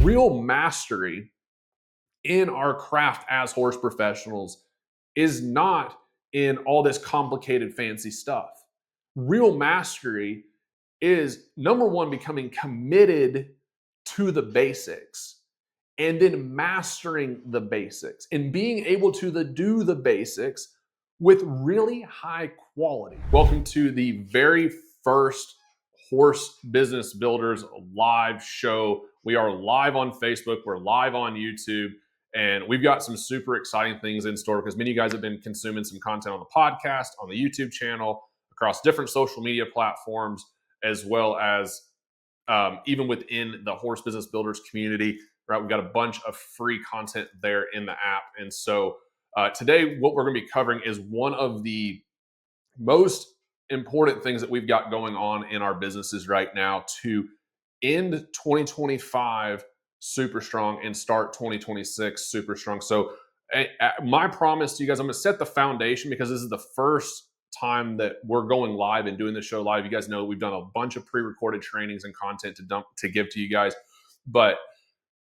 real mastery in our craft as horse professionals is not in all this complicated, fancy stuff. Real mastery is number one, becoming committed to the basics and then mastering the basics and being able to do the basics with really high quality. Welcome to the very first Horse Business Builders live show. We are live on Facebook, we're live on YouTube, and we've got some super exciting things in store because many of you guys have been consuming some content on the podcast, on the YouTube channel, across different social media platforms, as well as even within the Horse Business Builders community. Right, we've got a bunch of free content there in the app, and so today what we're going to be covering is one of the most important things that we've got going on in our businesses right now to end 2025 super strong and start 2026 super strong. So my promise to you guys, I'm going to set the foundation because this is the first time that we're going live and doing the show live. You guys know we've done a bunch of pre-recorded trainings and content to give to you guys, but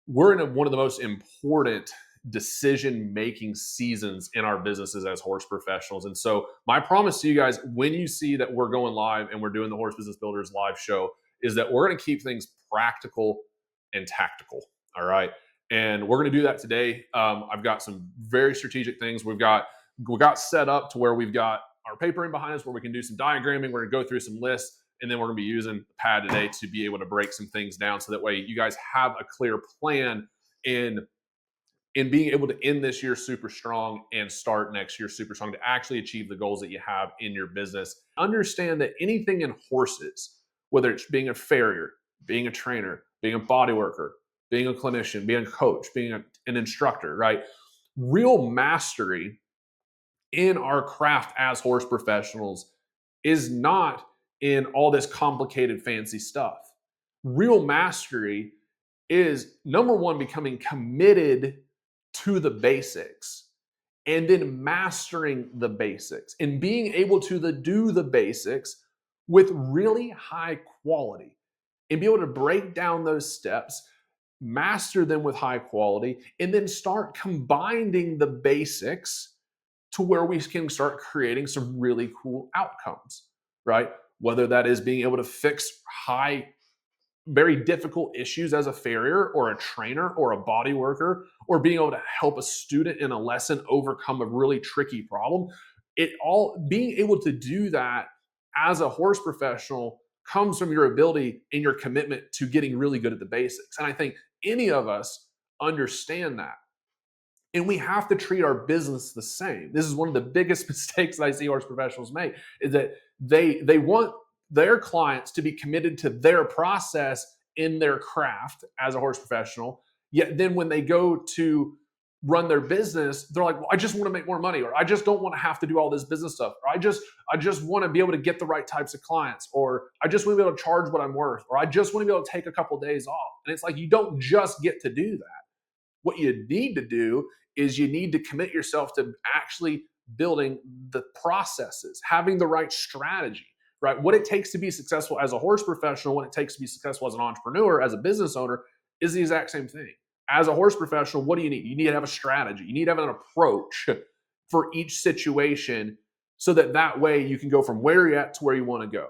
we're in one of the most important decision-making seasons in our businesses as horse professionals. And so my promise to you guys, when you see that we're going live and we're doing the Horse Business Builders live show, is that we're going to keep things practical and tactical. All right. And we're going to do that today. I've got some very strategic things. We got set up to where we've got our paper in behind us where we can do some diagramming. We're going to go through some lists, and then we're going to be using the pad today to be able to break some things down so that way you guys have a clear plan in being able to end this year super strong and start next year super strong to actually achieve the goals that you have in your business. Understand that anything in horses, whether it's being a farrier, being a trainer, being a body worker, being a clinician, being a coach, being an instructor, right? Real mastery in our craft as horse professionals is not in all this complicated, fancy stuff. Real mastery is number one, becoming committed to the basics and then mastering the basics and being able to do the basics with really high quality and be able to break down those steps, master them with high quality, and then start combining the basics to where we can start creating some really cool outcomes, right? Whether that is being able to fix very difficult issues as a farrier or a trainer or a body worker, or being able to help a student in a lesson overcome a really tricky problem. Being able to do that as a horse professional comes from your ability and your commitment to getting really good at the basics. And I think any of us understand that. And we have to treat our business the same. This is one of the biggest mistakes that I see horse professionals make, is that they want their clients to be committed to their process in their craft as a horse professional. Yet then when they go to run their business, they're like, well, I just want to make more money, or I just don't want to have to do all this business stuff, or I just want to be able to get the right types of clients, or I just want to be able to charge what I'm worth, or I just want to be able to take a couple of days off. And it's like, you don't just get to do that. What you need to do is you need to commit yourself to actually building the processes, having the right strategy, right? What it takes to be successful as a horse professional, what it takes to be successful as an entrepreneur, as a business owner, is the exact same thing. As a horse professional, what do you need? You need to have a strategy. You need to have an approach for each situation so that way you can go from where you're at to where you want to go.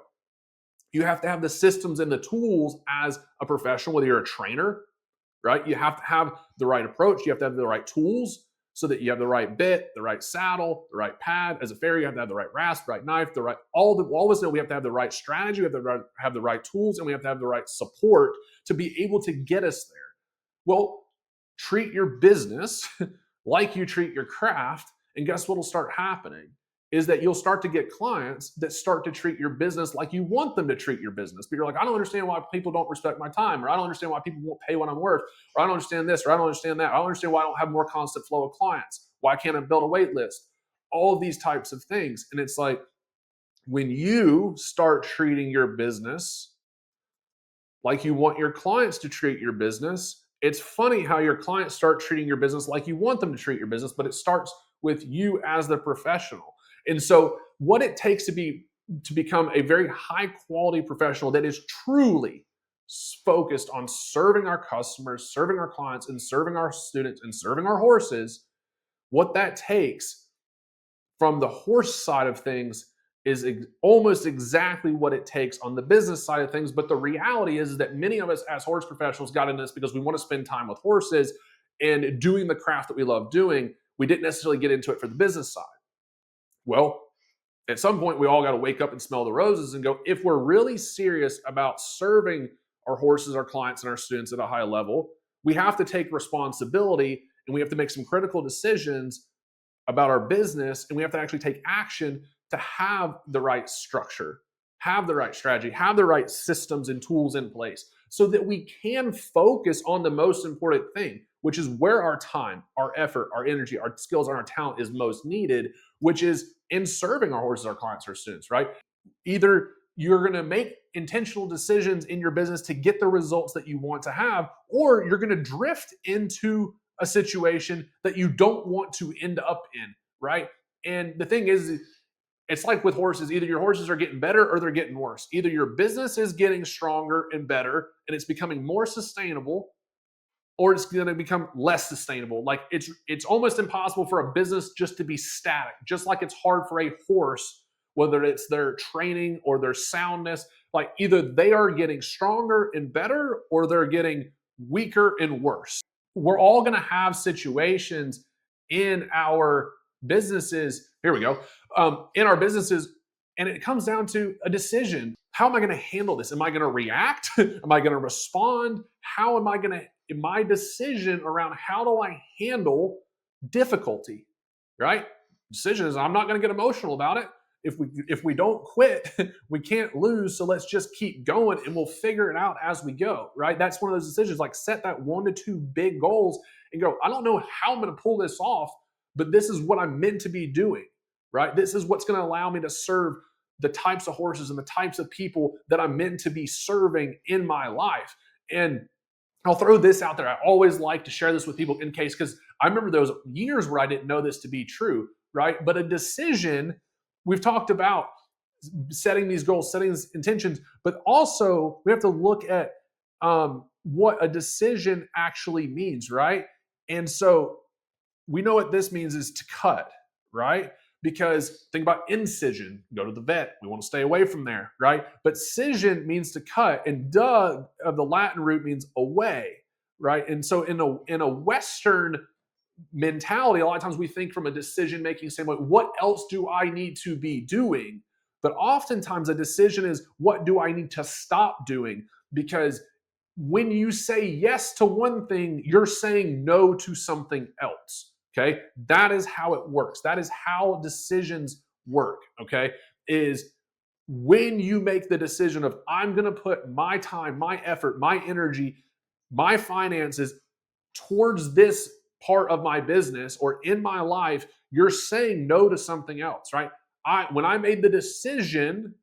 You have to have the systems and the tools as a professional, whether you're a trainer, right? You have to have the right approach. You have to have the right tools so that you have the right bit, the right saddle, the right pad. As a farrier, you have to have the right rasp, the right knife, all of us know we have to have the right strategy, we have to have the right tools, and we have to have the right support to be able to get us there. Well, treat your business like you treat your craft, and guess what will start happening is that you'll start to get clients that start to treat your business like you want them to treat your business. But you're like, I don't understand why people don't respect my time, or I don't understand why people won't pay what I'm worth, or I don't understand this, or I don't understand that. I don't understand why I don't have more constant flow of clients. Why can't I build a wait list? All of these types of things. And it's like, when you start treating your business like you want your clients to treat your business, it's funny how your clients start treating your business like you want them to treat your business, but it starts with you as the professional. And so what it takes to become a very high quality professional that is truly focused on serving our customers, serving our clients, and serving our students, and serving our horses, what that takes from the horse side of things is almost exactly what it takes on the business side of things. But the reality is that many of us as horse professionals got into this because we want to spend time with horses and doing the craft that we love doing. We didn't necessarily get into it for the business side. Well, at some point, we all got to wake up and smell the roses and go, if we're really serious about serving our horses, our clients, and our students at a high level, we have to take responsibility and we have to make some critical decisions about our business, and we have to actually take action to have the right structure, have the right strategy, have the right systems and tools in place so that we can focus on the most important thing, which is where our time, our effort, our energy, our skills, and our talent is most needed, which is in serving our horses, our clients, our students, right? Either you're going to make intentional decisions in your business to get the results that you want to have, or you're going to drift into a situation that you don't want to end up in, right? And the thing is, it's like with horses, either your horses are getting better or they're getting worse. Either your business is getting stronger and better and it's becoming more sustainable, or it's going to become less sustainable. Like it's almost impossible for a business just to be static, just like it's hard for a horse, whether it's their training or their soundness. Like either they are getting stronger and better or they're getting weaker and worse. We're all going to have situations in our businesses. Here we go. In our businesses, and it comes down to a decision. How am I going to handle this? Am I going to react? Am I going to respond? How am I going to, my decision around how do I handle difficulty, right? Decision is I'm not going to get emotional about it. If we don't quit, we can't lose. So let's just keep going and we'll figure it out as we go, right? That's one of those decisions, like set that 1 to 2 big goals and go, I don't know how I'm going to pull this off, but this is what I'm meant to be doing, right? This is what's going to allow me to serve the types of horses and the types of people that I'm meant to be serving in my life. And I'll throw this out there. I always like to share this with people in case, because I remember those years where I didn't know this to be true, right? But a decision, we've talked about setting these goals, setting these intentions, but also we have to look at what a decision actually means, right? And so we know what this means is to cut, right? Because think about incision, go to the vet. We want to stay away from there, right? But scission means to cut, and of the Latin root means away, right? And so in a Western mentality, a lot of times we think from a decision-making standpoint, what else do I need to be doing? But oftentimes a decision is, what do I need to stop doing? Because when you say yes to one thing, you're saying no to something else. Okay, that is how it works. That is how decisions work. Okay, is when you make the decision of I'm going to put my time, my effort, my energy, my finances towards this part of my business or in my life, you're saying no to something else, right? When I made the decision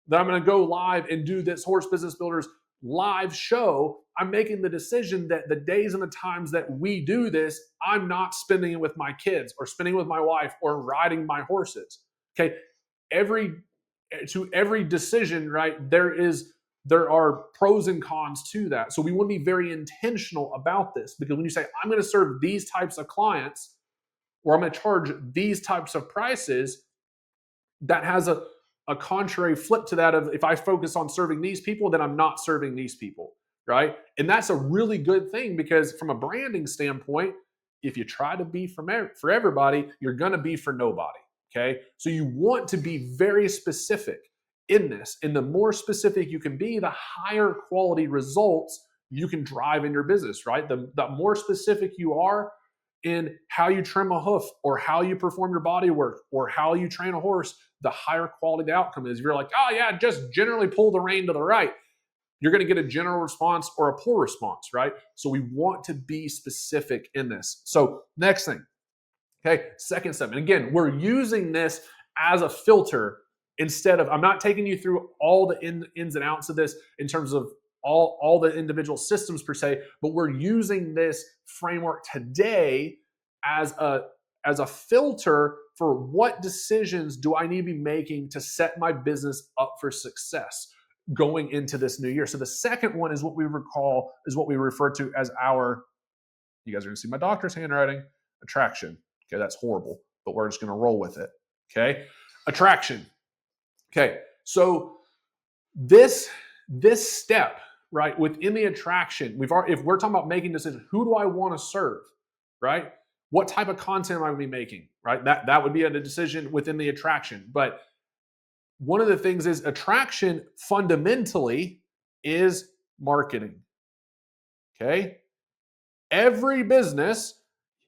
that I'm going to go live and do this Horse Business Builders live show, I'm making the decision that the days and the times that we do this, I'm not spending it with my kids or spending it with my wife or riding my horses. Okay. Every decision, right? There are pros and cons to that. So we want to be very intentional about this, because when you say, I'm going to serve these types of clients or I'm going to charge these types of prices, that has a contrary flip to that of, if I focus on serving these people, then I'm not serving these people, right? And that's a really good thing, because from a branding standpoint, if you try to be for everybody, you're going to be for nobody, okay? So you want to be very specific in this. And the more specific you can be, the higher quality results you can drive in your business, right? The more specific you are in how you trim a hoof or how you perform your body work or how you train a horse, the higher quality the outcome is. If you're like, oh yeah, just generally pull the rein to the right, you're going to get a general response or a poor response, right? So we want to be specific in this. So next thing, okay, second step. And again, we're using this as a filter instead of, I'm not taking you through all the ins and outs of this in terms of all the individual systems per se, but we're using this framework today as a filter for what decisions do I need to be making to set my business up for success. going into this new year. So the second one is what we refer to as our, you guys are going to see my doctor's handwriting, attraction. Okay, that's horrible, but we're just going to roll with it. Okay, attraction. Okay, so this step, right, within the attraction, if we're talking about making decisions, who do I want to serve, right? What type of content am I going to be making, right? That would be a decision within the attraction. But one of the things is attraction fundamentally is marketing. Okay, every business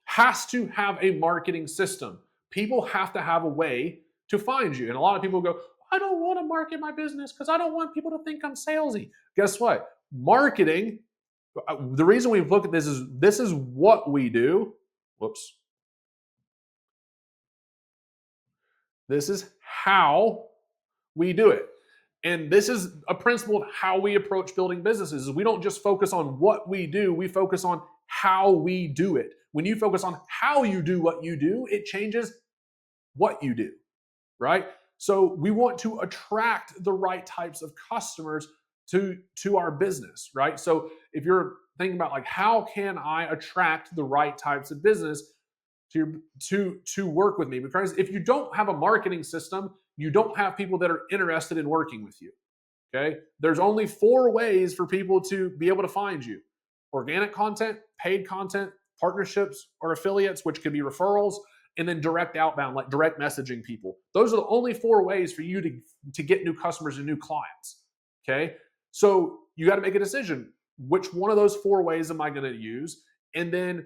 has to have a marketing system. People have to have a way to find you. And a lot of people go, I don't want to market my business because I don't want people to think I'm salesy. Guess what? Marketing, the reason we look at this is what we do. Whoops. This is how we do it. And this is a principle of how we approach building businesses. We don't just focus on what we do, we focus on how we do it. When you focus on how you do what you do, it changes what you do, right? So we want to attract the right types of customers to our business, right? So if you're thinking about like, how can I attract the right types of business to work with me? Because if you don't have a marketing system, you don't have people that are interested in working with you. Okay, there's only 4 ways for people to be able to find you: organic content, paid content, partnerships or affiliates, which could be referrals, and then direct outbound, like direct messaging people. Those are the only 4 ways for you to get new customers and new clients. Okay, so you got to make a decision. Which one of those 4 ways am I going to use? And then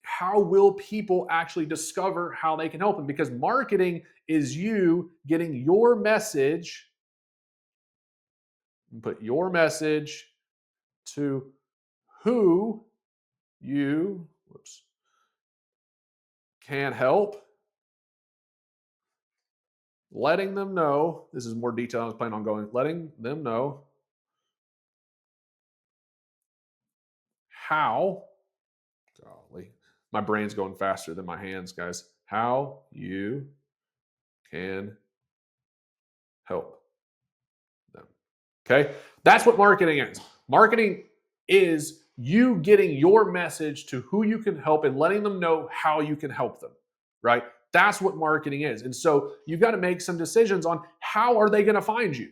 how will people actually discover how they can help them? Because marketing is you getting your message, put your message to who you can help, letting them know, this is more detail I was planning on going, letting them know how, golly, my brain's going faster than my hands, guys, how you can help them. Okay, that's what marketing is. Marketing is you getting your message to who you can help and letting them know how you can help them, right? That's what marketing is. And so you've got to make some decisions on how are they going to find you,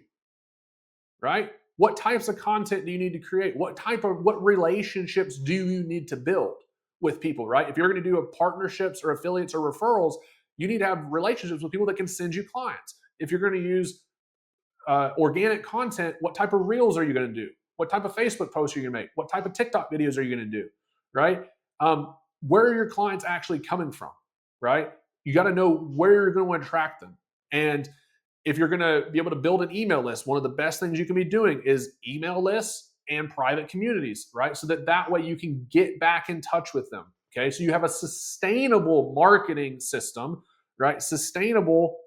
right? What types of content do you need to create? What relationships do you need to build with people, right? If you're going to do partnerships or affiliates or referrals, you need to have relationships with people that can send you clients. If you're going to use organic content, what type of reels are you going to do? What type of Facebook posts are you going to make? What type of TikTok videos are you going to do, right? Where are your clients actually coming from, right? You got to know where you're going to attract them. And if you're going to be able to build an email list, one of the best things you can be doing is email lists and private communities, right? So that way you can get back in touch with them, okay? So you have a sustainable marketing system, right? Sustainable.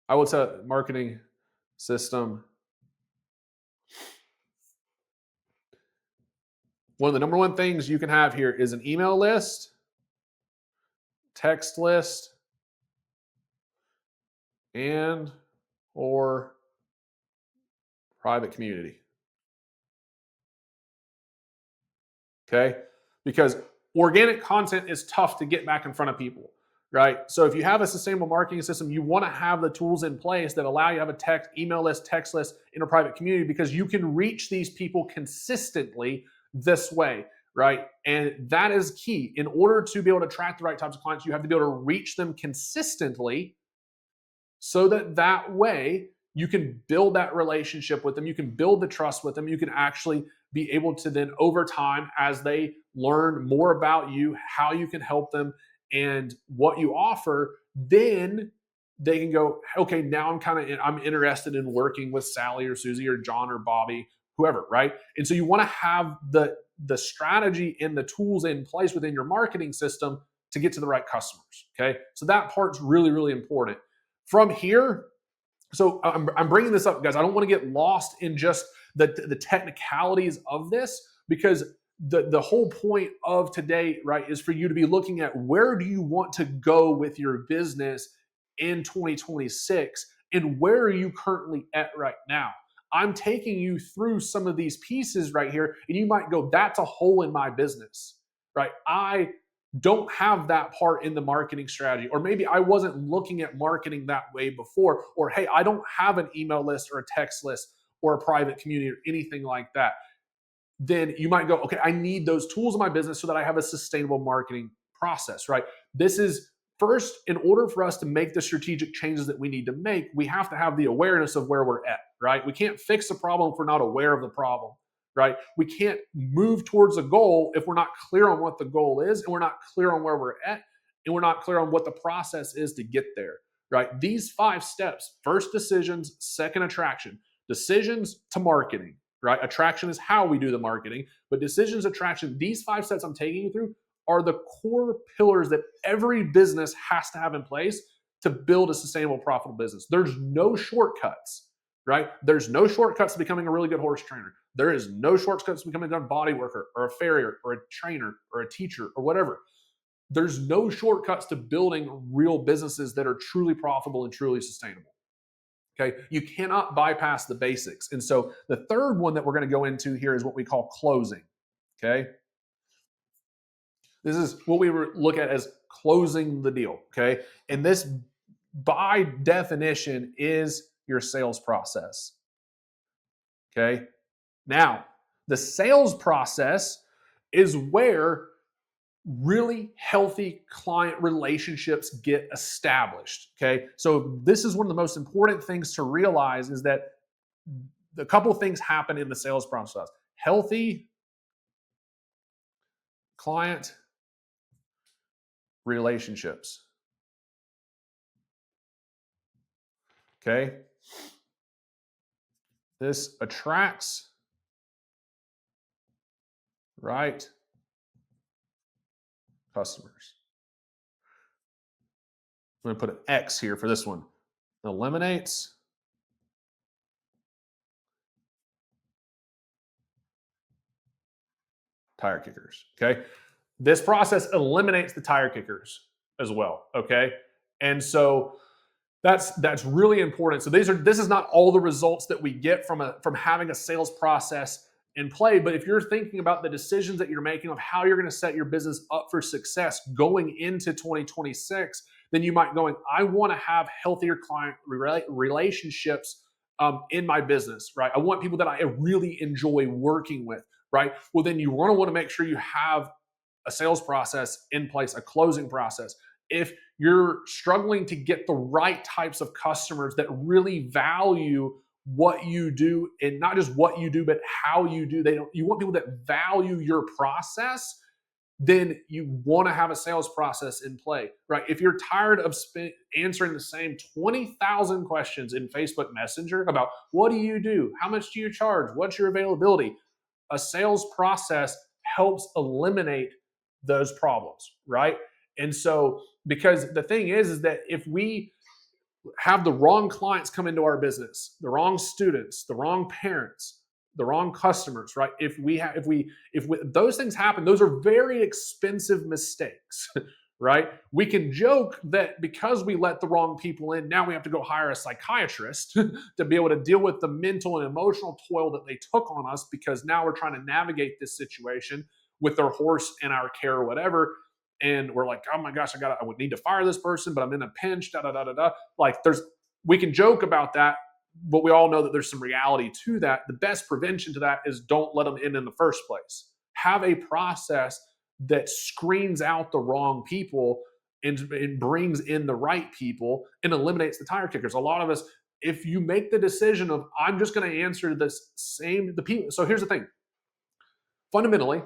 I would say marketing system. One of the number one things you can have here is an email list, text list, and or private community. Okay? Because organic content is tough to get back in front of people, right? So if you have a sustainable marketing system, you want to have the tools in place that allow you to have a email list, text list, in a private community, because you can reach these people consistently this way, right? And that is key. In order to be able to attract the right types of clients, you have to be able to reach them consistently so that way you can build that relationship with them. You can build the trust with them. You can actually be able to then, over time, as they learn more about you, how you can help them, and what you offer, then they can go, okay, now I'm interested in working with Sally or Susie or John or Bobby, whoever, right? And so you want to have the strategy and the tools in place within your marketing system to get to the right customers, okay? So that part's really, really important. From here, so I'm bringing this up, guys. I don't want to get lost in just the technicalities of this, because the whole point of today, right, is for you to be looking at where do you want to go with your business in 2026 and where are you currently at right now. I'm taking you through some of these pieces right here, and you might go, that's a hole in my business, right? I don't have that part in the marketing strategy, or maybe I wasn't looking at marketing that way before, or hey, I don't have an email list or a text list or a private community or anything like that. Then you might go, okay, I need those tools in my business so that I have a sustainable marketing process, right? This is first, in order for us to make the strategic changes that we need to make, we have to have the awareness of where we're at, right? We can't fix a problem if we're not aware of the problem, right? We can't move towards a goal if we're not clear on what the goal is and we're not clear on where we're at and we're not clear on what the process is to get there, right? These 5 steps: first, decisions; second, attraction; decisions to marketing, right? Attraction is how we do the marketing, but decisions, attraction, these 5 steps I'm taking you through are the core pillars that every business has to have in place to build a sustainable, profitable business. There's no shortcuts, right? There's no shortcuts to becoming a really good horse trainer. There is no shortcuts to becoming a good body worker or a farrier or a trainer or a teacher or whatever. There's no shortcuts to building real businesses that are truly profitable and truly sustainable. Okay, you cannot bypass the basics. And so the third one that we're going to go into here is what we call closing. Okay, this is what we look at as closing the deal. Okay, and this by definition is your sales process. Okay, now the sales process is where really healthy client relationships get established. Okay, so this is one of the most important things to realize, is that a couple of things happen in the sales process. Healthy client relationships. Okay, this attracts right customers. I'm going to put an X here for this one. Eliminates tire kickers. Okay, this process eliminates the tire kickers as well. Okay, and so that's really important. So this is not all the results that we get from having a sales process in play, but if you're thinking about the decisions that you're making of how you're going to set your business up for success going into 2026, then you might going, I want to have healthier client relationships in my business, right? I want people that I really enjoy working with, right? Well, then you want to make sure you have a sales process in place, a closing process. If you're struggling to get the right types of customers that really value what you do, and not just what you do, but how you do, you want people that value your process, then you want to have a sales process in play, right? If you're tired of answering the same 20,000 questions in Facebook Messenger about what do you do, how much do you charge, what's your availability, a sales process helps eliminate those problems, right? And so, because the thing is that if we have the wrong clients come into our business, the wrong students, the wrong parents, the wrong customers, right? If those things happen, those are very expensive mistakes, right? We can joke that because we let the wrong people in, now we have to go hire a psychiatrist to be able to deal with the mental and emotional toil that they took on us, because now we're trying to navigate this situation with their horse in our care or whatever. And we're like, oh my gosh, I would need to fire this person, but I'm in a pinch, da da da da da. Like we can joke about that, but we all know that there's some reality to that. The best prevention to that is don't let them in the first place. Have a process that screens out the wrong people and brings in the right people and eliminates the tire kickers. A lot of us, if you make the decision of, I'm just going to answer the people. So here's the thing. Fundamentally,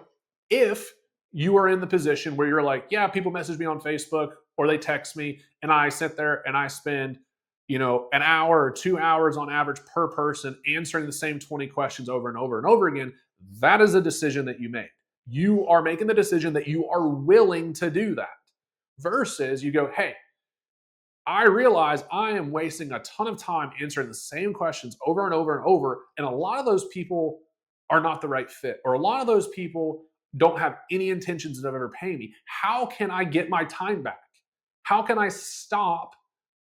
if you are in the position where you're like, yeah, people message me on Facebook or they text me, and I sit there and I spend, an hour or 2 hours on average per person answering the same 20 questions over and over and over again, that is a decision that you make. You are making the decision that you are willing to do that, versus you go, hey, I realize I am wasting a ton of time answering the same questions over and over and over, and a lot of those people are not the right fit, or a lot of those people don't have any intentions of ever paying me. How can I get my time back? How can I stop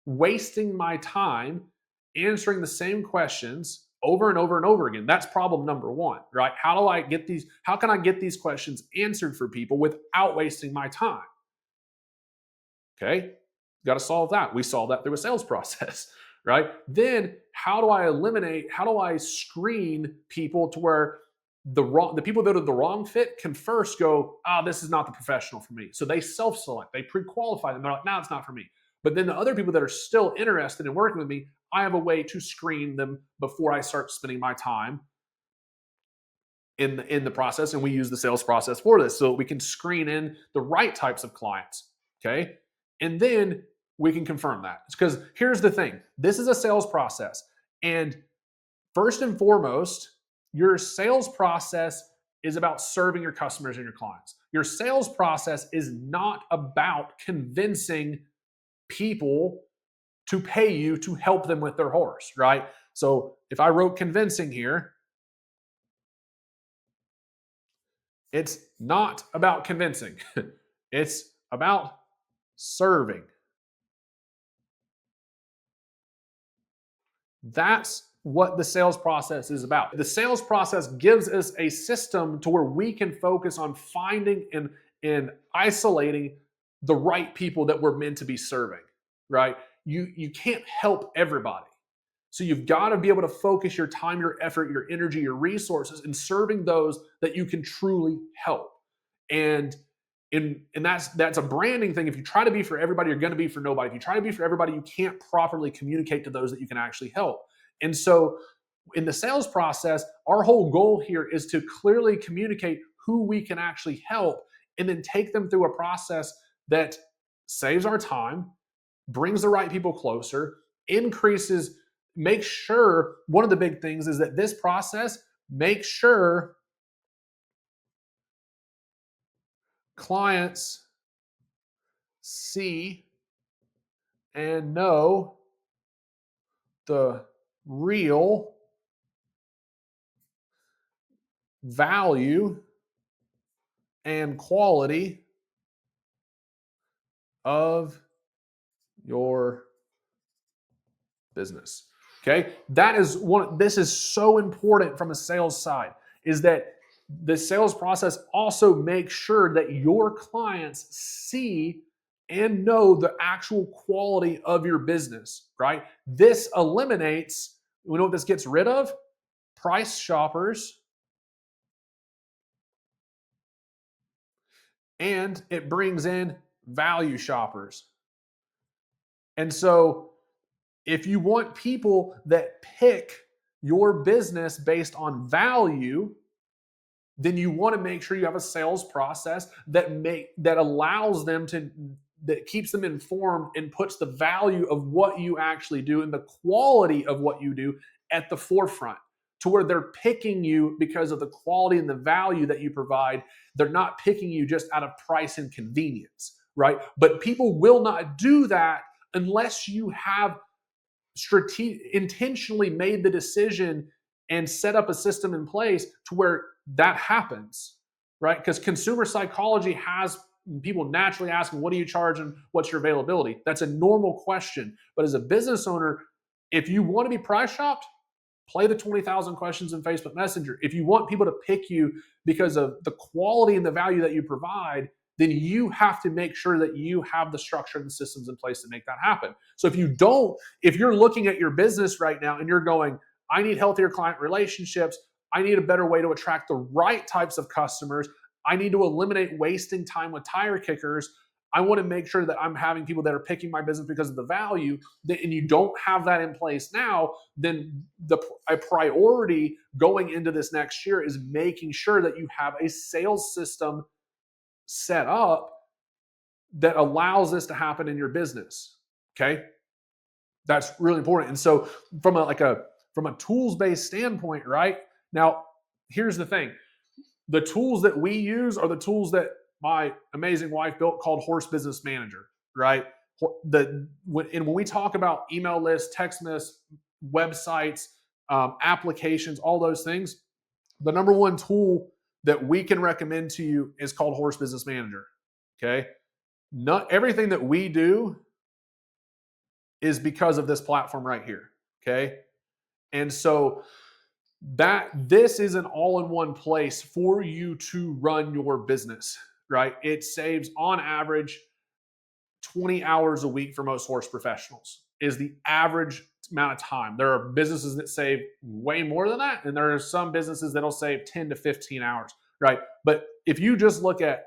wasting my time answering the same questions over and over and over again? That's problem number one, right? How can I get these questions answered for people without wasting my time? Okay, got to solve that. We solve that through a sales process, right? Then how do I screen people to where the people that are the wrong fit can first go, this is not the professional for me. So they self-select, they pre-qualify them. They're like, no, it's not for me. But then the other people that are still interested in working with me, I have a way to screen them before I start spending my time in the process. And we use the sales process for this, so we can screen in the right types of clients. Okay. And then we can confirm that. Because here's the thing, this is a sales process. And first and foremost, your sales process is about serving your customers and your clients. Your sales process is not about convincing people to pay you to help them with their horse, right? So if I wrote convincing here, it's not about convincing. It's about serving. That's what the sales process is about. The sales process gives us a system to where we can focus on finding and isolating the right people that we're meant to be serving, right? You can't help everybody. So you've got to be able to focus your time, your effort, your energy, your resources in serving those that you can truly help. And that's a branding thing. If you try to be for everybody, you're going to be for nobody. If you try to be for everybody, you can't properly communicate to those that you can actually help. And so in the sales process, our whole goal here is to clearly communicate who we can actually help and then take them through a process that saves our time, brings the right people closer, make sure, one of the big things is that this process makes sure clients see and know the real value and quality of your business. Okay, this is so important from a sales side, is that the sales process also makes sure that your clients see and know the actual quality of your business, right? This eliminates, we know what this gets rid of? Price shoppers, and it brings in value shoppers. And so if you want people that pick your business based on value, then you want to make sure you have a sales process that allows them that keeps them informed and puts the value of what you actually do and the quality of what you do at the forefront, to where they're picking you because of the quality and the value that you provide. They're not picking you just out of price and convenience, right? But people will not do that unless you have intentionally made the decision and set up a system in place to where that happens, right? Because consumer psychology has people naturally asking, what do you charge and what's your availability? That's a normal question. But as a business owner, if you want to be price shopped, play the 20,000 questions in Facebook Messenger. If you want people to pick you because of the quality and the value that you provide, then you have to make sure that you have the structure and the systems in place to make that happen. So if you're looking at your business right now and you're going, I need healthier client relationships, I need a better way to attract the right types of customers, I need to eliminate wasting time with tire kickers, I want to make sure that I'm having people that are picking my business because of the value, and you don't have that in place now, then a priority going into this next year is making sure that you have a sales system set up that allows this to happen in your business. Okay, that's really important. And so from a tools-based standpoint, right now, here's the thing: the tools that we use are the tools that my amazing wife built, called Horse Business Manager, right? When we talk about email lists, text lists, websites, applications, all those things, the number one tool that we can recommend to you is called Horse Business Manager. Okay. Not everything that we do is because of this platform right here. Okay. And so that this is an all-in-one place for you to run your business, right? It saves on average 20 hours a week for most horse professionals is the average amount of time. There are businesses that save way more than that, and there are some businesses that'll save 10 to 15 hours, right? But if you just look at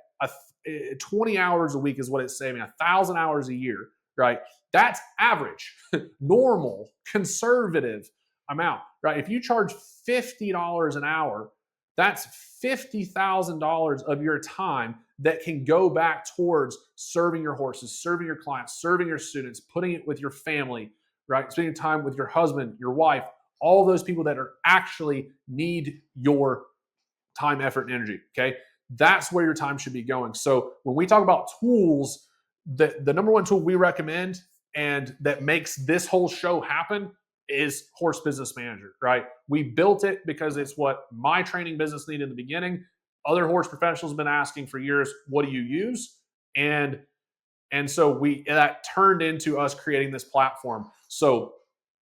20 hours a week is what it's saving, 1,000 hours a year, right? That's average, normal, conservative amount, right? If you charge $50 an hour, that's $50,000 of your time that can go back towards serving your horses, serving your clients, serving your students, putting it with your family, right? Spending time with your husband, your wife, all those people that are actually need your time, effort, and energy. Okay. That's where your time should be going. So when we talk about tools, the number one tool we recommend and that makes this whole show happen is Horse Business Manager, right? We built it because it's what my training business needed in the beginning. Other horse professionals have been asking for years, what do you use? And so that turned into us creating this platform. So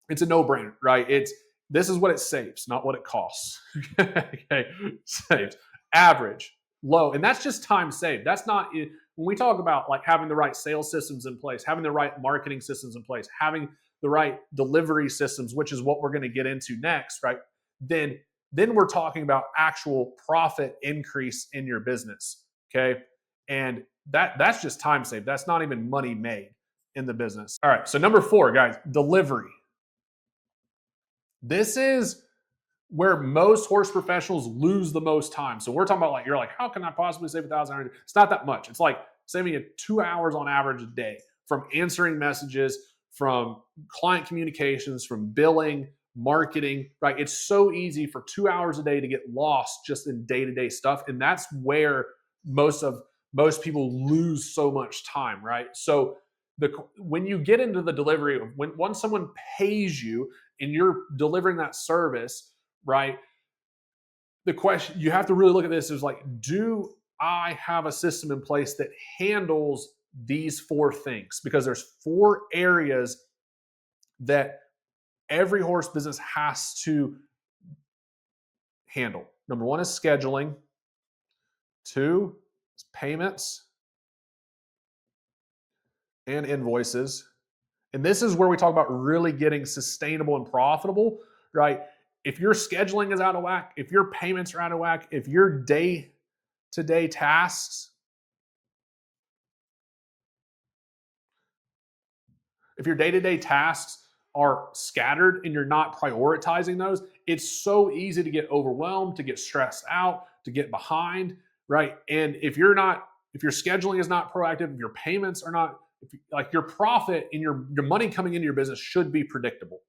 it's a no-brainer, right? This is what it saves, not what it costs. Okay, saves average, low, and that's just time saved. That's not when we talk about like having the right sales systems in place, having the right marketing systems in place, having the right delivery systems, which is what we're going to get into next, right? Then we're talking about actual profit increase in your business, okay? And that's just time saved. That's not even money made in the business. All right, so number 4, guys, delivery. This is where most horse professionals lose the most time. So we're talking about like, you're like, how can I possibly save 1,000 hours? It's not that much. It's like saving you 2 hours on average a day from answering messages, from client communications, from billing, marketing, right? It's so easy for 2 hours a day to get lost just in day-to-day stuff. And that's where most people lose so much time, right? So when you get into the delivery, once someone pays you and you're delivering that service, right? The question you have to really look at this is like, do I have a system in place that handles these 4 things? Because there's 4 areas that every horse business has to handle. Number 1 is scheduling. 2 is payments and invoices. And this is where we talk about really getting sustainable and profitable, right? If your scheduling is out of whack, if your payments are out of whack, if your day-to-day tasks, if your day-to-day tasks are scattered and you're not prioritizing those, it's so easy to get overwhelmed, to get stressed out, to get behind, right? And if your scheduling is not proactive, if your payments are not, like your profit and your money coming into your business should be predictable,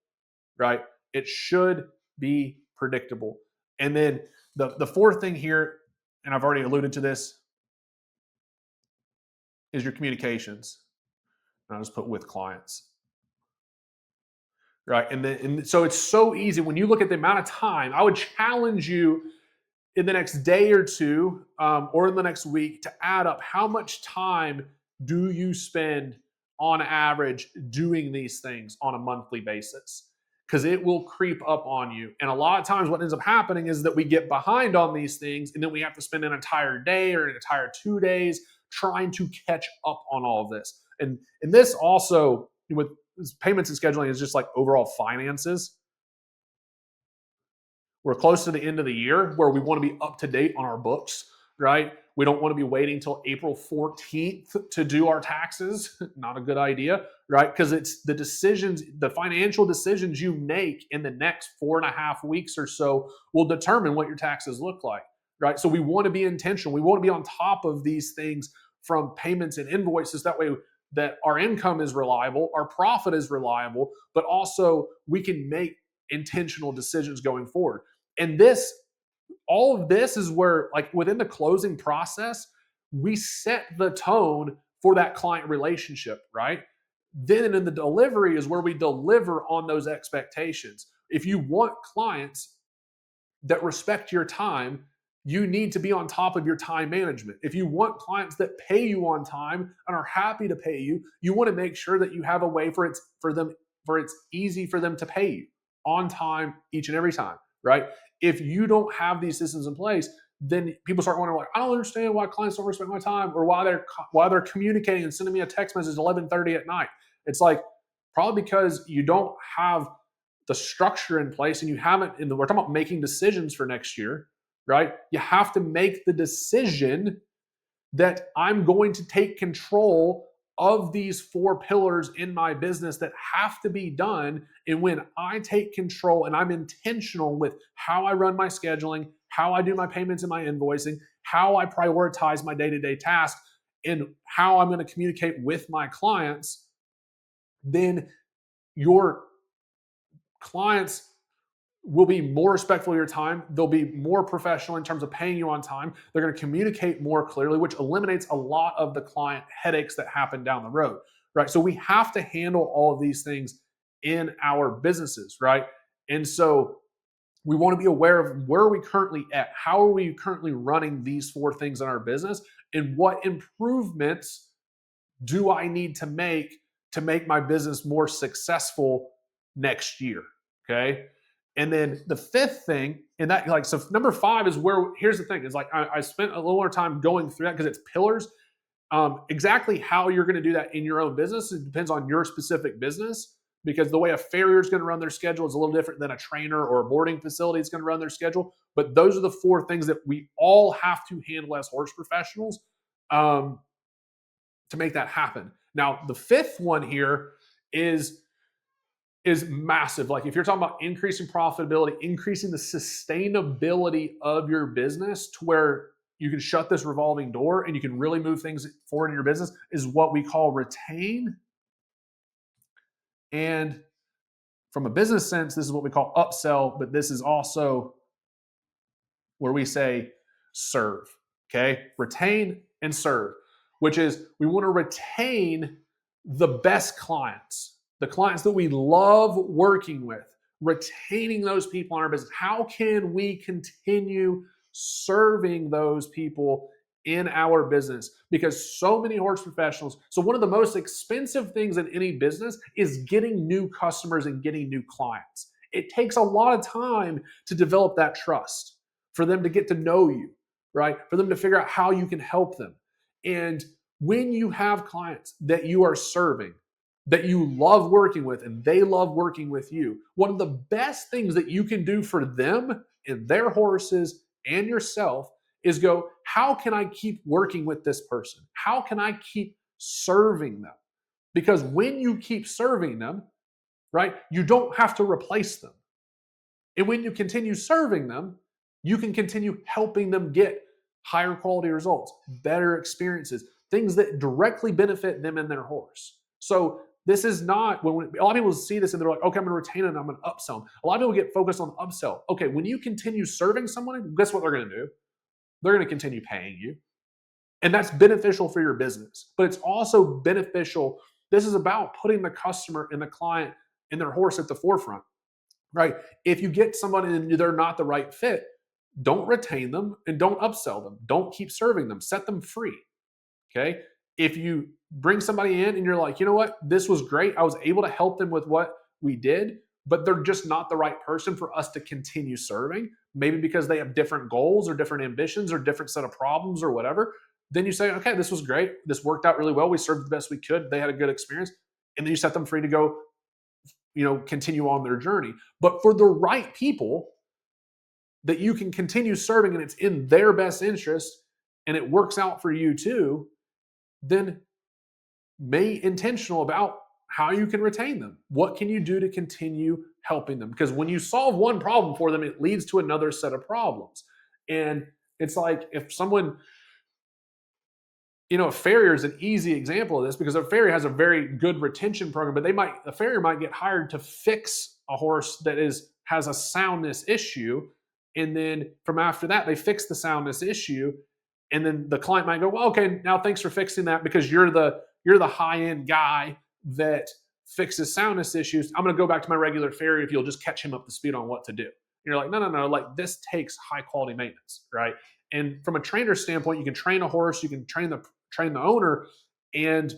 right? It should be predictable. And then the 4th thing here, and I've already alluded to this, is your communications. And I'll just put with clients. Right. And so it's so easy when you look at the amount of time. I would challenge you in the next day or two or in the next week to add up how much time do you spend on average doing these things on a monthly basis, because it will creep up on you. And a lot of times what ends up happening is that we get behind on these things and then we have to spend an entire day or an entire 2 days trying to catch up on all of this. And this also with payments and scheduling is just like overall finances. We're close to the end of the year where we want to be up to date on our books, right? We don't want to be waiting till April 14th to do our taxes. Not a good idea, right? Because it's the financial decisions you make in the next 4.5 weeks or so will determine what your taxes look like, right? So we want to be intentional. We want to be on top of these things from payments and invoices. That way that our income is reliable, our profit is reliable, but also we can make intentional decisions going forward. And all of this is where, like within the closing process, we set the tone for that client relationship, right? Then in the delivery is where we deliver on those expectations. If you want clients that respect your time you need to be on top of your time management. If you want clients that pay you on time and are happy to pay you, you want to make sure that you have a way for it's easy for them to pay you on time each and every time, right? If you don't have these systems in place, then people start wondering, like, I don't understand why clients don't respect my time, or why they're communicating and sending me a text message at 11:30 at night. It's like, probably because you don't have the structure in place, and you haven't. We're talking about making decisions for next year, right? You have to make the decision that I'm going to take control of these four pillars in my business that have to be done. And when I take control and I'm intentional with how I run my scheduling, how I do my payments and my invoicing, how I prioritize my day-to-day tasks, and how I'm going to communicate with my clients, then your clients will be more respectful of your time. They'll be more professional in terms of paying you on time. They're going to communicate more clearly, which eliminates a lot of the client headaches that happen down the road, right? So we have to handle all of these things in our businesses, right? And so we want to be aware of where are we currently at? How are we currently running these four things in our business? And what improvements do I need to make my business more successful next year? Okay. And then the fifth thing, and that, like, so number five is where, here's the thing, is like, I spent a little more time going through that because it's pillars. Exactly how you're going to do that in your own business, it depends on your specific business, because the way a farrier is going to run their schedule is a little different than a trainer or a boarding facility is going to run their schedule. But those are the four things that we all have to handle as horse professionals to make that happen. Now, the fifth one here is massive. Like, if you're talking about increasing profitability, increasing the sustainability of your business to where you can shut this revolving door and you can really move things forward in your business, is what we call retain. And from a business sense, this is what we call upsell, but this is also where we say serve. Okay, retain and serve, which is we want to retain the best clients, the clients that we love working with, retaining those people in our business. How can we continue serving those people in our business? Because so many horse professionals, so one of the most expensive things in any business is getting new customers and getting new clients. It takes a lot of time to develop that trust, for them to get to know you, right? For them to figure out how you can help them. And when you have clients that you are serving, that you love working with, and they love working with you, one of the best things that you can do for them and their horses and yourself is go, how can I keep working with this person? How can I keep serving them? Because when you keep serving them, right, you don't have to replace them. And when you continue serving them, you can continue helping them get higher quality results, better experiences, things that directly benefit them and their horse. So this is not, when a lot of people see this and they're like, okay, I'm going to retain it and I'm going to upsell them. A lot of people get focused on upsell. Okay, when you continue serving someone, guess what they're going to do? They're going to continue paying you. And that's beneficial for your business. But it's also beneficial. This is about putting the customer and the client and their horse at the forefront, right? If you get somebody and they're not the right fit, don't retain them and don't upsell them. Don't keep serving them. Set them free. Okay. If you bring somebody in and you're like, you know what, this was great, I was able to help them with what we did, but they're just not the right person for us to continue serving, maybe because they have different goals or different ambitions or different set of problems or whatever, then you say, okay, this was great. This worked out really well. We served the best we could. They had a good experience. And then you set them free to go, continue on their journey. But for the right people that you can continue serving and it's in their best interest and it works out for you too, then be intentional about how you can retain them. What can you do to continue helping them? Because when you solve one problem for them, it leads to another set of problems. And it's like, if someone, a farrier is an easy example of this, because a farrier has a very good retention program, but a farrier might get hired to fix a horse that has a soundness issue. And then from after that, they fix the soundness issue. And then the client might go, well, okay, now thanks for fixing that, because you're the high-end guy that fixes soundness issues. I'm going to go back to my regular farrier if you'll just catch him up to speed on what to do. you're like, no, no, no, like this takes high quality maintenance, right? And from a trainer standpoint, you can train a horse, you can train the owner, and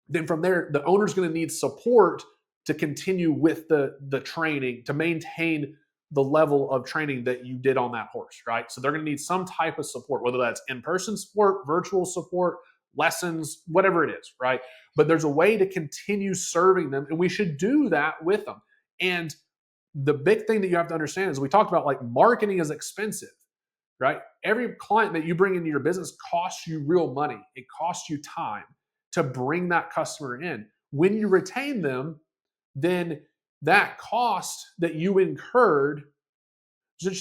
then from there, the owner's going to need support to continue with the training to maintain the level of training that you did on that horse, right? So they're going to need some type of support, whether that's in-person support, virtual support, lessons, whatever it is, right? But there's a way to continue serving them, and we should do that with them. And the big thing that you have to understand is we talked about like marketing is expensive, right? Every client that you bring into your business costs you real money. It costs you time to bring that customer in. When you retain them, then that cost that you incurred,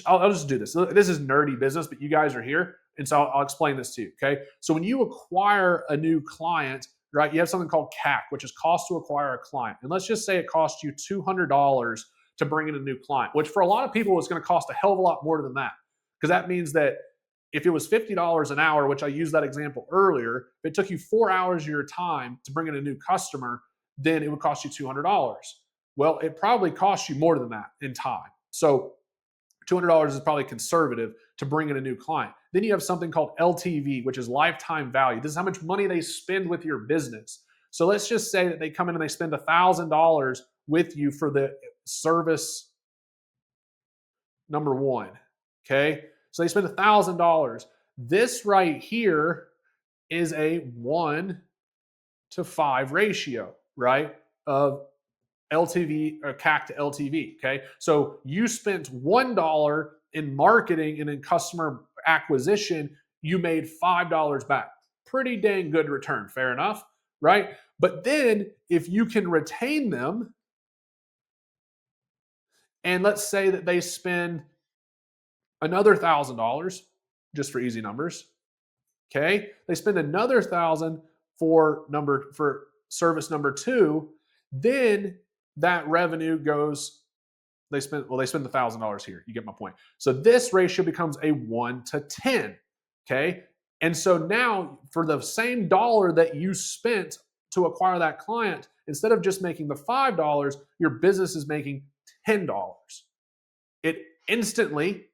I'll just do this. This is nerdy business, but you guys are here. And so I'll explain this to you. Okay. So when you acquire a new client, right, you have something called CAC, which is cost to acquire a client. And let's just say it costs you $200 to bring in a new client, which for a lot of people is going to cost a hell of a lot more than that. Because that means that if it was $50 an hour, which I used that example earlier, if it took you 4 hours of your time to bring in a new customer, then it would cost you $200. Well, it probably costs you more than that in time. So $200 is probably conservative to bring in a new client. Then you have something called LTV, which is lifetime value. This is how much money they spend with your business. So let's just say that they come in and they spend $1,000 with you for the service number one. Okay. So they spend $1,000. This right here is a 1-to-5 ratio, right? Of LTV or CAC to LTV. Okay. So you spent $1 in marketing and in customer acquisition, you made $5 back. Pretty dang good return. Fair enough. Right. But then if you can retain them, and let's say that they spend another $1,000 just for easy numbers. Okay. They spend another 1,000 for service number 2. Then that revenue goes, they spend $1,000 here. You get my point. So this ratio becomes a 1-to-10. Okay. And so now for the same dollar that you spent to acquire that client, instead of just making the $5, your business is making $10. It instantly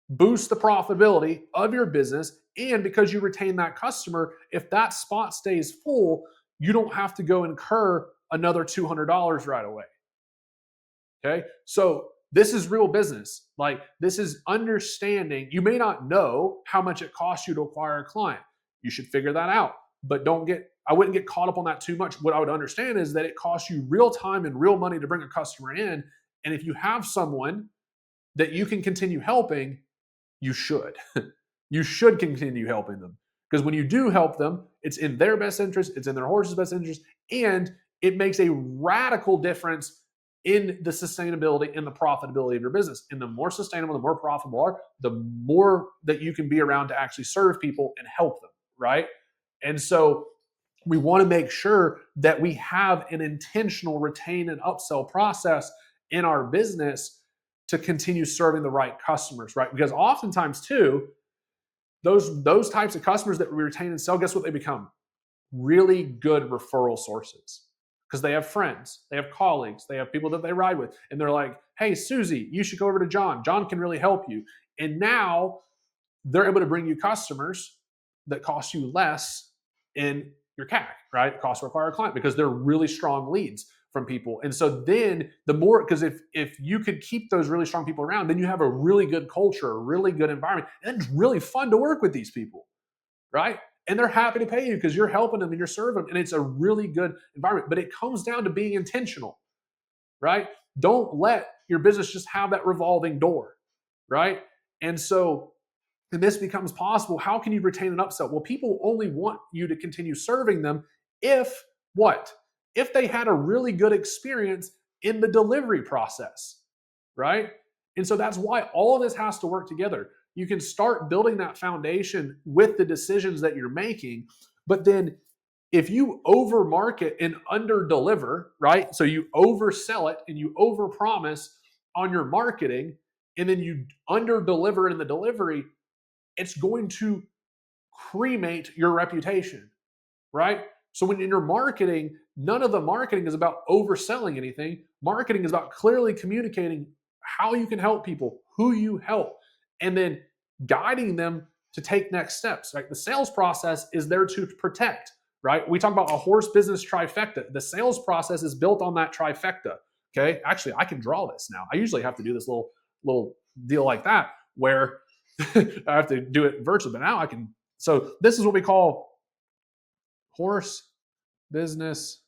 boosts the profitability of your business. And because you retain that customer, if that spot stays full, you don't have to go incur another $200 right away. Okay. So this is real business. Like this is understanding. You may not know how much it costs you to acquire a client. You should figure that out, but I wouldn't get caught up on that too much. What I would understand is that it costs you real time and real money to bring a customer in. And if you have someone that you can continue helping, you should. You should continue helping them. Because when you do help them, it's in their best interest, it's in their horse's best interest, and it makes a radical difference in the sustainability and the profitability of your business. And the more sustainable, the more profitable are, the more that you can be around to actually serve people and help them, right? And so we want to make sure that we have an intentional retain and upsell process in our business to continue serving the right customers, right? Because oftentimes too, those types of customers that we retain and sell, guess what they become? Really good referral sources. Because they have friends, they have colleagues, they have people that they ride with, and they're like, hey, Susie, you should go over to John. John can really help you. And now they're able to bring you customers that cost you less in your CAC, right? Cost to acquire a client, because they're really strong leads from people. And so then the more, because if you could keep those really strong people around, then you have a really good culture, a really good environment, and it's really fun to work with these people, right? And they're happy to pay you because you're helping them and you're serving them, and it's a really good environment. But it comes down to being intentional, right? Don't let your business just have that revolving door, right? And so, and this becomes possible. How can you retain an upsell? Well, people only want you to continue serving them if what? If they had a really good experience in the delivery process, right? And so that's why all of this has to work together. You can start building that foundation with the decisions that you're making, but then if you over market and under deliver, right? So you oversell it and you over promise on your marketing, and then you under deliver in the delivery, it's going to cremate your reputation, right? So when in your marketing, none of the marketing is about overselling anything. Marketing is about clearly communicating how you can help people, who you help, and then guiding them to take next steps. Right? The sales process is there to protect. Right? We talk about a horse business trifecta. The sales process is built on that trifecta. Okay. Actually, I can draw this now. I usually have to do this little deal like that where I have to do it virtually, but now I can. So this is what we call horse business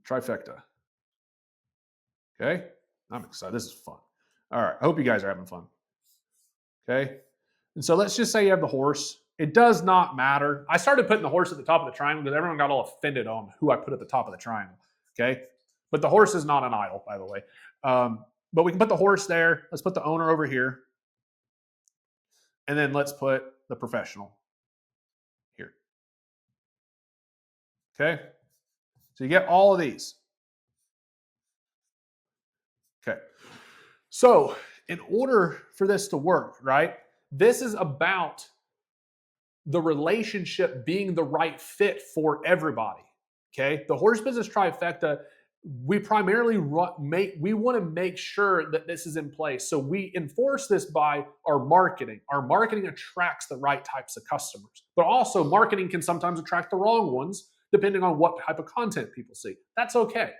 trifecta. Okay. I'm excited. This is fun. All right. I hope you guys are having fun. Okay. And so let's just say you have the horse. It does not matter. I started putting the horse at the top of the triangle because everyone got all offended on who I put at the top of the triangle. Okay. But the horse is not an idol, by the way. But we can put the horse there. Let's put the owner over here. And then let's put the professional here. Okay. So you get all of these. Okay. So in order for this to work, right, this is about the relationship being the right fit for everybody. Okay. The horse business trifecta, we primarily we want to make sure that this is in place. So we enforce this by our marketing. Our marketing attracts the right types of customers, but also marketing can sometimes attract the wrong ones depending on what type of content people see. That's okay.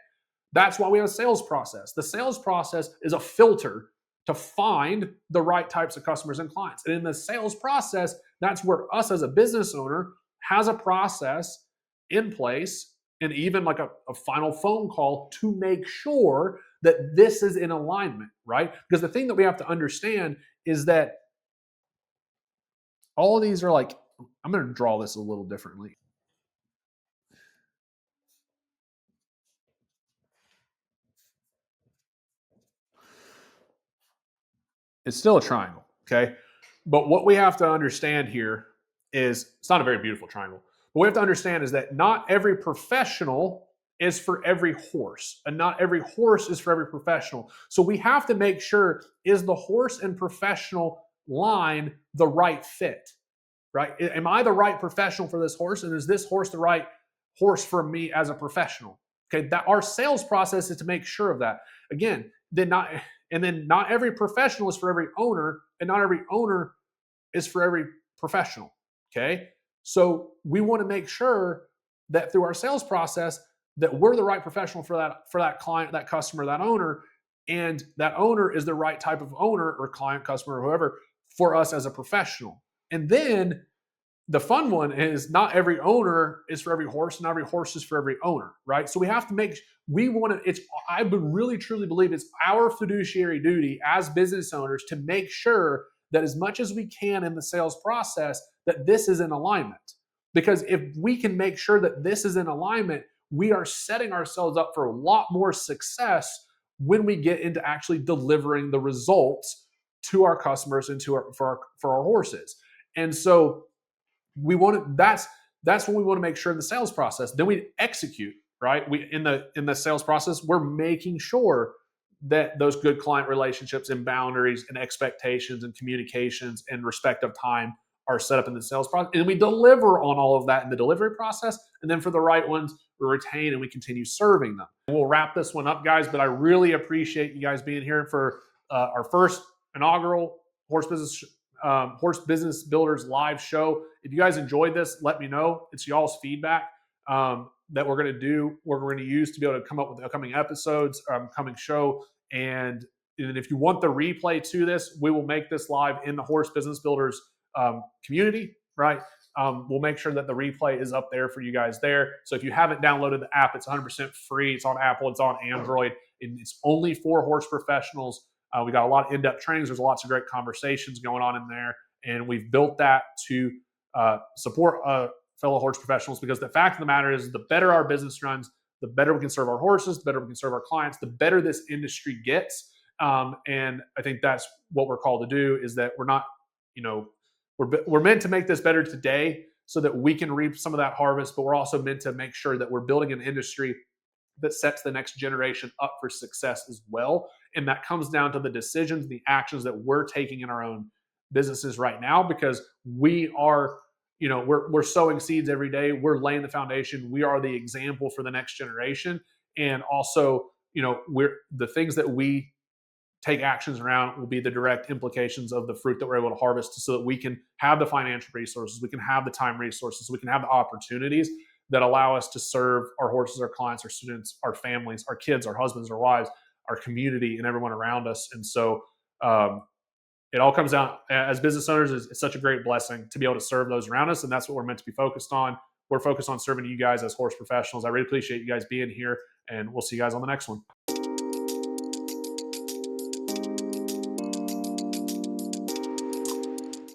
That's why we have a sales process. The sales process is a filter to find the right types of customers and clients. And in the sales process, that's where us as a business owner has a process in place and even like a final phone call to make sure that this is in alignment, right? Because the thing that we have to understand is that all of these are like, I'm going to draw this a little differently. It's still a triangle, okay? But what we have to understand here is it's not a very beautiful triangle. What we have to understand is that not every professional is for every horse, and not every horse is for every professional. So we have to make sure, is the horse and professional line the right fit, right? Am I the right professional for this horse? And is this horse the right horse for me as a professional? Okay, that our sales process is to make sure of that. Again, then not every professional is for every owner, and not every owner is for every professional. Okay. So we want to make sure that through our sales process that we're the right professional for that client, that customer, that owner, and that owner is the right type of owner or client, customer, or whoever for us as a professional. And then the fun one is not every owner is for every horse, not every horse is for every owner, right? So we have to I would really truly believe it's our fiduciary duty as business owners to make sure that as much as we can in the sales process, that this is in alignment. Because if we can make sure that this is in alignment, we are setting ourselves up for a lot more success when we get into actually delivering the results to our customers and for our horses. And so that's what we want to make sure in the sales process. Then we execute, right? We in the sales process, we're making sure that those good client relationships and boundaries and expectations and communications and respect of time are set up in the sales process. And we deliver on all of that in the delivery process. And then for the right ones, we retain and we continue serving them. We'll wrap this one up, guys, but I really appreciate you guys being here for our first inaugural Horse Business Builders live show. If you guys enjoyed this, let me know. It's y'all's feedback that we're going to use to be able to come up with upcoming episodes, coming show. And if you want the replay to this, we will make this live in the Horse Business Builders community, right? We'll make sure that the replay is up there for you guys there. So if you haven't downloaded the app, it's 100% free. It's on Apple, it's on Android, and it's only for horse professionals. We got a lot of in-depth trainings. There's lots of great conversations going on in there. And we've built that to support fellow horse professionals, because the fact of the matter is the better our business runs, the better we can serve our horses, the better we can serve our clients, the better this industry gets. And I think that's what we're called to do, is that we're not, we're meant to make this better today so that we can reap some of that harvest, but we're also meant to make sure that we're building an industry that sets the next generation up for success as well. And that comes down to the decisions, the actions that we're taking in our own businesses right now, because we are, we're sowing seeds every day. We're laying the foundation. We are the example for the next generation. And also, we're the things that we take actions around will be the direct implications of the fruit that we're able to harvest, so that we can have the financial resources, we can have the time resources, we can have the opportunities that allow us to serve our horses, our clients, our students, our families, our kids, our husbands, our wives, our community, and everyone around us. And so um, it all comes down, as business owners, it's such a great blessing to be able to serve those around us. And that's what we're meant to be focused on. We're focused on serving you guys as horse professionals. I really appreciate you guys being here, and we'll see you guys on the next one.